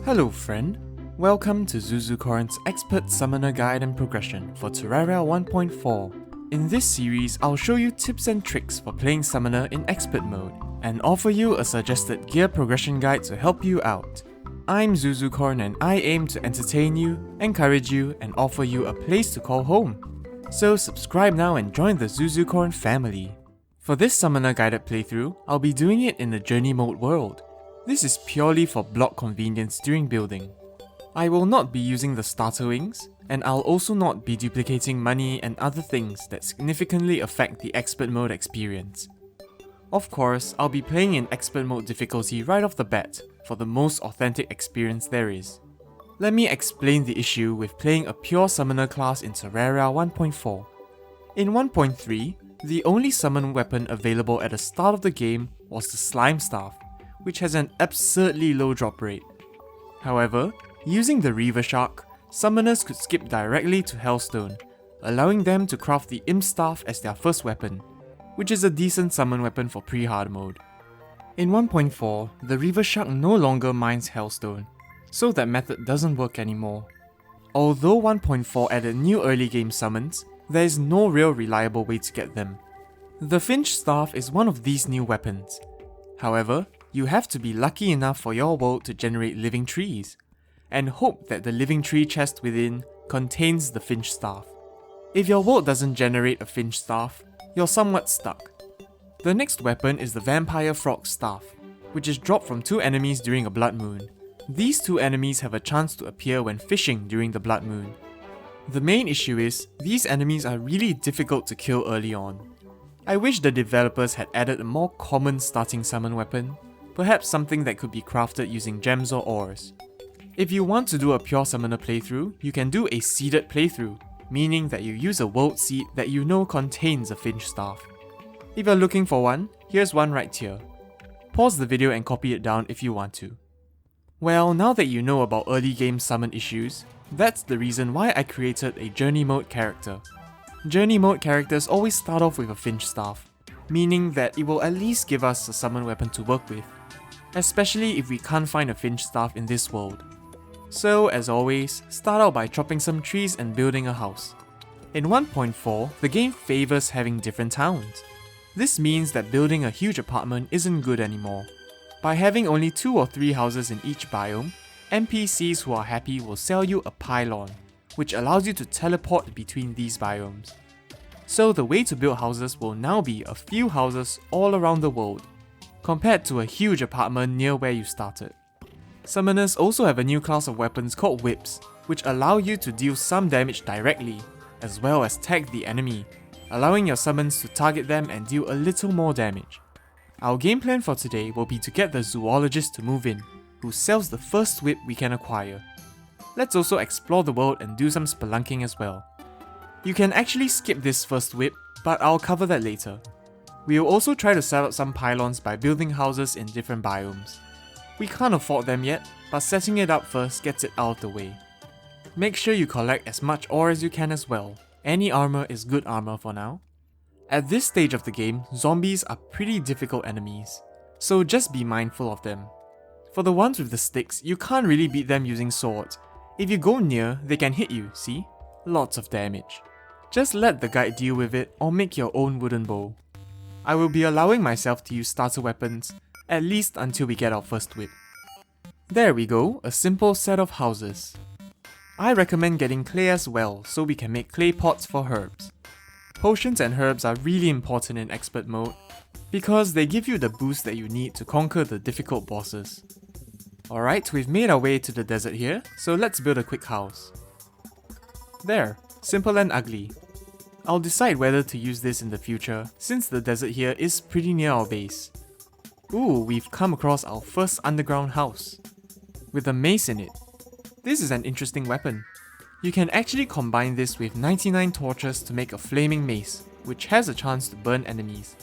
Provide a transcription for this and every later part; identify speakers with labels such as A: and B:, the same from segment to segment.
A: Hello friend, welcome to Zuzucorn's Expert Summoner Guide and Progression for Terraria 1.4. In this series, I'll show you tips and tricks for playing Summoner in Expert mode, and offer you a suggested gear progression guide to help you out. I'm Zuzucorn and I aim to entertain you, encourage you, and offer you a place to call home. So subscribe now and join the Zuzucorn family. For this Summoner guided playthrough, I'll be doing it in the Journey Mode world. This is purely for block convenience during building. I will not be using the starter wings, and I'll also not be duplicating money and other things that significantly affect the Expert mode experience. Of course, I'll be playing in Expert mode difficulty right off the bat for the most authentic experience there is. Let me explain the issue with playing a pure Summoner class in Terraria 1.4. In 1.3, the only summon weapon available at the start of the game was the Slime Staff, which has an absurdly low drop rate. However, using the Reaver Shark, summoners could skip directly to Hellstone, allowing them to craft the Imp Staff as their first weapon, which is a decent summon weapon for pre-hard mode. In 1.4, the Reaver Shark no longer mines Hellstone, so that method doesn't work anymore. Although 1.4 added new early game summons, there is no real reliable way to get them. The Finch Staff is one of these new weapons. However, you have to be lucky enough for your world to generate living trees, and hope that the living tree chest within contains the Finch Staff. If your world doesn't generate a Finch Staff, you're somewhat stuck. The next weapon is the Vampire Frog Staff, which is dropped from 2 enemies during a blood moon. These 2 enemies have a chance to appear when fishing during the blood moon. The main issue is, these enemies are really difficult to kill early on. I wish the developers had added a more common starting summon weapon, perhaps something that could be crafted using gems or ores. If you want to do a pure summoner playthrough, you can do a seeded playthrough, meaning that you use a world seed that you know contains a Finch Staff. If you're looking for one, here's one right here. Pause the video and copy it down if you want to. Well, now that you know about early game summon issues, that's the reason why I created a Journey Mode character. Journey Mode characters always start off with a Finch Staff, meaning that it will at least give us a summon weapon to work with, especially if we can't find a Finch Staff in this world. So, as always, start out by chopping some trees and building a house. In 1.4, the game favours having different towns. This means that building a huge apartment isn't good anymore. By having only 2 or 3 houses in each biome, NPCs who are happy will sell you a pylon, which allows you to teleport between these biomes. So the way to build houses will now be a few houses all around the world, compared to a huge apartment near where you started. Summoners also have a new class of weapons called whips, which allow you to deal some damage directly, as well as tag the enemy, allowing your summons to target them and deal a little more damage. Our game plan for today will be to get the Zoologist to move in, who sells the first whip we can acquire. Let's also explore the world and do some spelunking as well. You can actually skip this first whip, but I'll cover that later. We'll also try to set up some pylons by building houses in different biomes. We can't afford them yet, but setting it up first gets it out of the way. Make sure you collect as much ore as you can as well. Any armor is good armor for now. At this stage of the game, zombies are pretty difficult enemies, so just be mindful of them. For the ones with the sticks, you can't really beat them using swords. If you go near, they can hit you, see? Lots of damage. Just let the guide deal with it or make your own wooden bow. I will be allowing myself to use starter weapons, at least until we get our first whip. There we go, a simple set of houses. I recommend getting clay as well, so we can make clay pots for herbs. Potions and herbs are really important in expert mode, because they give you the boost that you need to conquer the difficult bosses. Alright, we've made our way to the desert here, so let's build a quick house. There, simple and ugly. I'll decide whether to use this in the future, since the desert here is pretty near our base. Ooh, we've come across our first underground house, with a mace in it. This is an interesting weapon. You can actually combine this with 99 torches to make a flaming mace, which has a chance to burn enemies.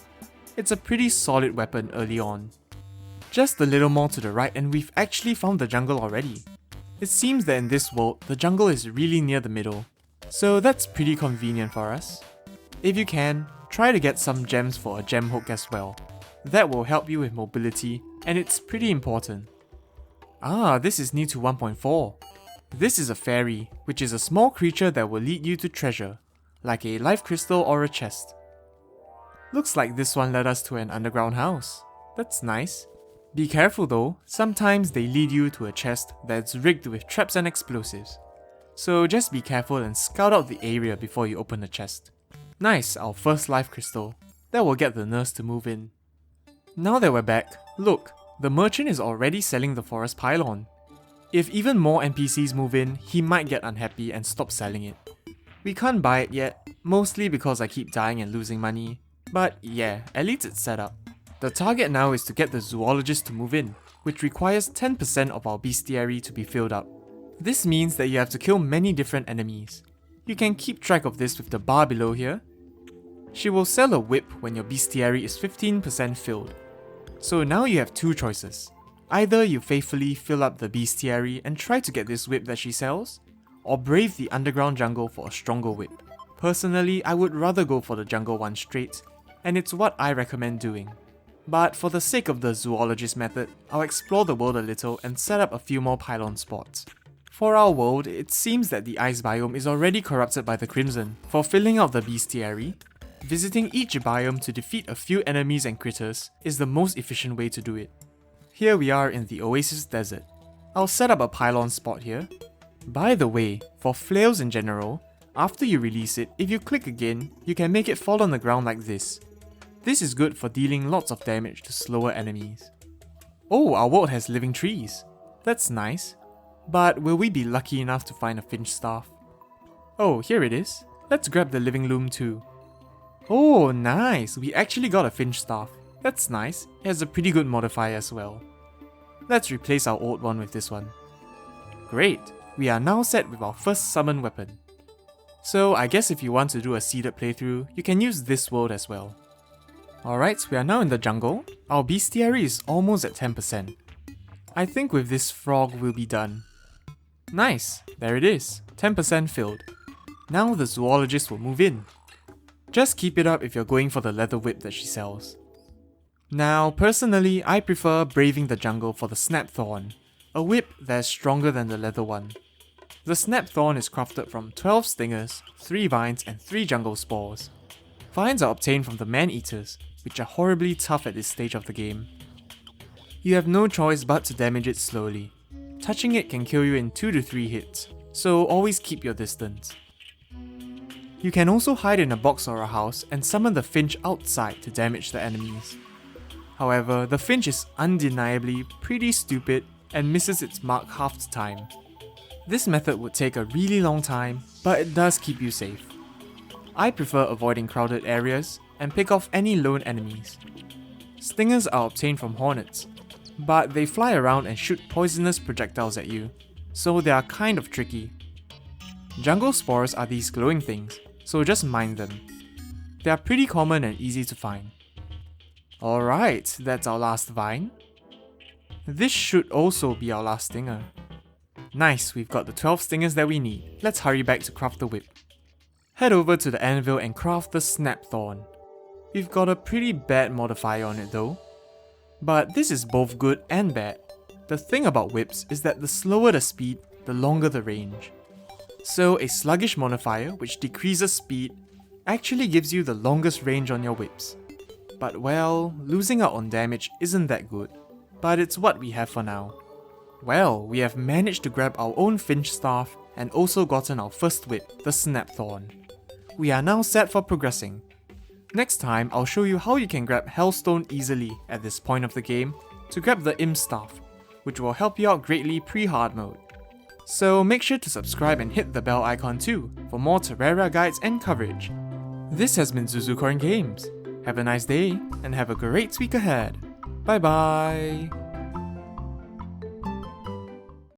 A: It's a pretty solid weapon early on. Just a little more to the right and we've actually found the jungle already. It seems that in this world, the jungle is really near the middle, so that's pretty convenient for us. If you can, try to get some gems for a gem hook as well. That will help you with mobility, and it's pretty important. Ah, this is new to 1.4. This is a fairy, which is a small creature that will lead you to treasure, like a life crystal or a chest. Looks like this one led us to an underground house. That's nice. Be careful though, sometimes they lead you to a chest that's rigged with traps and explosives. So just be careful and scout out the area before you open the chest. Nice, our first life crystal. That will get the nurse to move in. Now that we're back, look, the merchant is already selling the forest pylon. If even more NPCs move in, he might get unhappy and stop selling it. We can't buy it yet, mostly because I keep dying and losing money. But yeah, at least it's set up. The target now is to get the Zoologist to move in, which requires 10% of our bestiary to be filled up. This means that you have to kill many different enemies. You can keep track of this with the bar below here. She will sell a whip when your bestiary is 15% filled. So now you have two choices. Either you faithfully fill up the bestiary and try to get this whip that she sells, or brave the underground jungle for a stronger whip. Personally, I would rather go for the jungle one straight, and it's what I recommend doing. But for the sake of the zoologist method, I'll explore the world a little and set up a few more pylon spots. For our world, it seems that the ice biome is already corrupted by the crimson. For filling out the bestiary, visiting each biome to defeat a few enemies and critters is the most efficient way to do it. Here we are in the Oasis desert. I'll set up a pylon spot here. By the way, for flails in general, after you release it, if you click again, you can make it fall on the ground like this. This is good for dealing lots of damage to slower enemies. Oh, our world has living trees. That's nice. But will we be lucky enough to find a finch staff? Oh, here it is. Let's grab the living loom too. Oh, nice! We actually got a finch staff. That's nice. It has a pretty good modifier as well. Let's replace our old one with this one. Great! We are now set with our first summon weapon. So I guess if you want to do a seeded playthrough, you can use this world as well. Alright, we are now in the jungle. Our bestiary is almost at 10%. I think with this frog we'll be done. Nice! There it is, 10% filled. Now the zoologist will move in. Just keep it up if you're going for the leather whip that she sells. Now, personally, I prefer braving the jungle for the snap thorn, a whip that's stronger than the leather one. The snap thorn is crafted from 12 stingers, 3 vines and 3 jungle spores. Vines are obtained from the man-eaters, which are horribly tough at this stage of the game. You have no choice but to damage it slowly. Touching it can kill you in 2 to 3 hits, so always keep your distance. You can also hide in a box or a house and summon the finch outside to damage the enemies. However, the finch is undeniably pretty stupid and misses its mark half the time. This method would take a really long time, but it does keep you safe. I prefer avoiding crowded areas and pick off any lone enemies. Stingers are obtained from hornets, but they fly around and shoot poisonous projectiles at you, so they are kind of tricky. Jungle spores are these glowing things, so just mind them. They are pretty common and easy to find. Alright, that's our last vine. This should also be our last stinger. Nice, we've got the 12 stingers that we need. Let's hurry back to craft the whip. Head over to the anvil and craft the snap thorn. We've got a pretty bad modifier on it though. But this is both good and bad. The thing about whips is that the slower the speed, the longer the range. So a sluggish modifier, which decreases speed, actually gives you the longest range on your whips. But well, losing out on damage isn't that good, but it's what we have for now. Well, we have managed to grab our own finch staff and also gotten our first whip, the snap thorn. We are now set for progressing. Next time, I'll show you how you can grab Hellstone easily at this point of the game to grab the imp staff, which will help you out greatly pre-hard mode. So make sure to subscribe and hit the bell icon too for more Terraria guides and coverage. This has been Zuzucorn Games. Have a nice day and have a great week ahead. Bye bye!